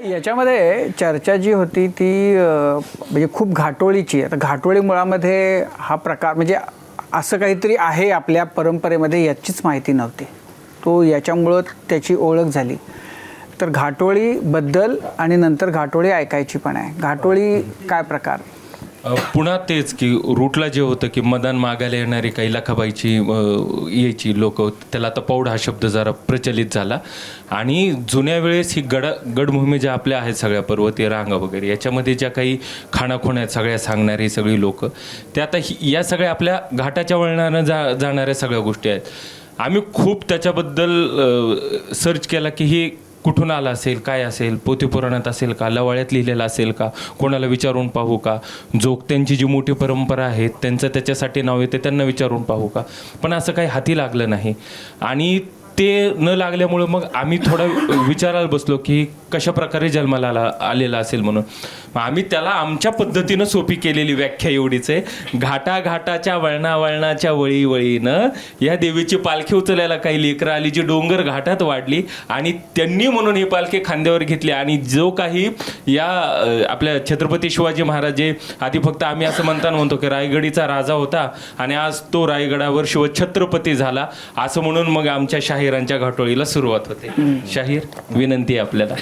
याच्यामध्ये चर्चा जी होती ती म्हणजे खूप घाटोळीची. आता घाटोळी मुळामध्ये हा प्रकार म्हणजे असं काहीतरी आहे आपल्या परंपरेमध्ये याचीच माहिती नव्हती. तो याच्यामुळं त्याची ओळख झाली. तर घाटोळीबद्दल आणि नंतर घाटोळी ऐकायची पण आहे. घाटोळी काय प्रकार? पुन्हा तेच की रूटला जे होतं की मदान मागायला येणारी काही लखाबाईची यायची लोक, त्याला आता पौड हा शब्द जरा प्रचलित झाला. आणि जुन्या वेळेस ही गडभूमी ज्या आपल्या आहेत सगळ्या पर्वतीय रांगा वगैरे याच्यामध्ये ज्या काही खाणाखुणा आहेत सगळ्या सांगणारी सगळी लोक, ते आता या सगळ्या आपल्या घाटाच्या वळणानं जाणाऱ्या सगळ्या गोष्टी आहेत. आम्ही खूप त्याच्याबद्दल सर्च केला की ही कुठून आला असेल, काय असेल, पोथीपुराणात असेल का, लवाळ्यात लिहिलेलं असेल का, कोणाला विचारून पाहू का, जोगत्यांची जी मोठी परंपरा आहे त्यांचं त्याच्यासाठी नाव येते त्यांना विचारून पाहू का. पण असं काही हाती लागलं नाही. आणि ते न लागल्यामुळं मग आम्ही थोडा विचारायला बसलो की कशा प्रकारे जन्माला आलेला असेल म्हणून. मग आम्ही त्याला आमच्या पद्धतीनं सोपी केलेली व्याख्या एवढीच आहे. घाटाच्या वळणाच्या वळीनं या देवीची पालखी उचलायला काही लेकरं आली जी डोंगर घाटात वाढली आणि त्यांनी म्हणून ही पालखी खांद्यावर घेतली. आणि जो काही या आपल्या छत्रपती शिवाजी महाराज जे आधी फक्त आम्ही असं म्हणतो की रायगडीचा राजा होता आणि आज तो रायगडावर शिवछत्रपती झाला असं म्हणून मग आमच्या शाहिरांच्या घाटोळीला सुरुवात होते. शाहीर विनंती आहे आपल्याला.